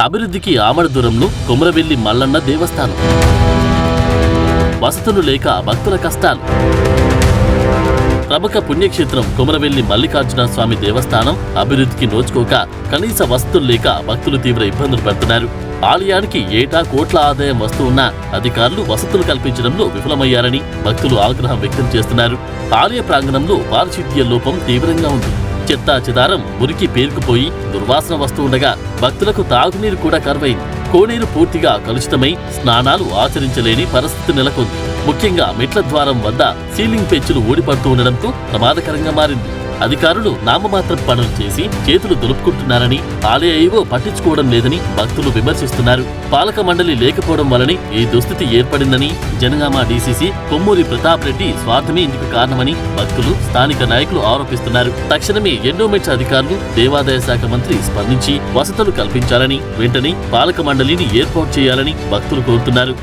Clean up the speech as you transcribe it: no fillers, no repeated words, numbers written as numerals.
అభివృద్ధికి ఆమడ దూరంలో కొమరవెల్లి మల్లన్న దేవస్థానం. వసతులు లేక భక్తుల కష్టాలు. ప్రముఖ పుణ్యక్షేత్రం కొమరవెల్లి మల్లికార్జున స్వామి దేవస్థానం అభివృద్ధికి నోచుకోక కనీస వసతులు లేక భక్తులు తీవ్ర ఇబ్బందులు పడుతున్నారు. ఆలయానికి ఏటా కోట్ల ఆదాయం వస్తూ ఉన్నా అధికారులు వసతులు కల్పించడంలో విఫలమయ్యారని భక్తులు ఆగ్రహం వ్యక్తం చేస్తున్నారు. ఆలయ ప్రాంగణంలో పారిశుద్ధ్య లోపం తీవ్రంగా ఉంది. చెత్తా చెదారం మురికి పేరుకుపోయి దుర్వాసన వస్తూ ఉండగా భక్తులకు తాగునీరు కూడా కరువైంది. కోనేరు పూర్తిగా కలుషితమై స్నానాలు ఆచరించలేని పరిస్థితి నెలకొంది. ముఖ్యంగా మెట్ల ద్వారం వద్ద సీలింగ్ పెచ్చులు ఊడిపడుతూ ఉండడంతో ప్రమాదకరంగా మారింది. అధికారులు నామమాత్రం పనులు చేసి చేతులు దులుపుకుంటున్నారని, ఆలయ ఈవో పట్టించుకోవడం లేదని భక్తులు విమర్శిస్తున్నారు. పాలక మండలి లేకపోవడం వల్లనే ఈ దుస్థితి ఏర్పడిందని, జనగామ డీసీసీ కొమ్మూరి ప్రతాప్ రెడ్డి స్వార్థమే ఇందుకు కారణమని భక్తులు, స్థానిక నాయకులు ఆరోపిస్తున్నారు. తక్షణమే ఎండోమెంట్స్ అధికారులు, దేవాదాయ శాఖ మంత్రి స్పందించి వసతులు కల్పించాలని, వెంటనే పాలక మండలిని ఏర్పాటు చేయాలని భక్తులు కోరుతున్నారు.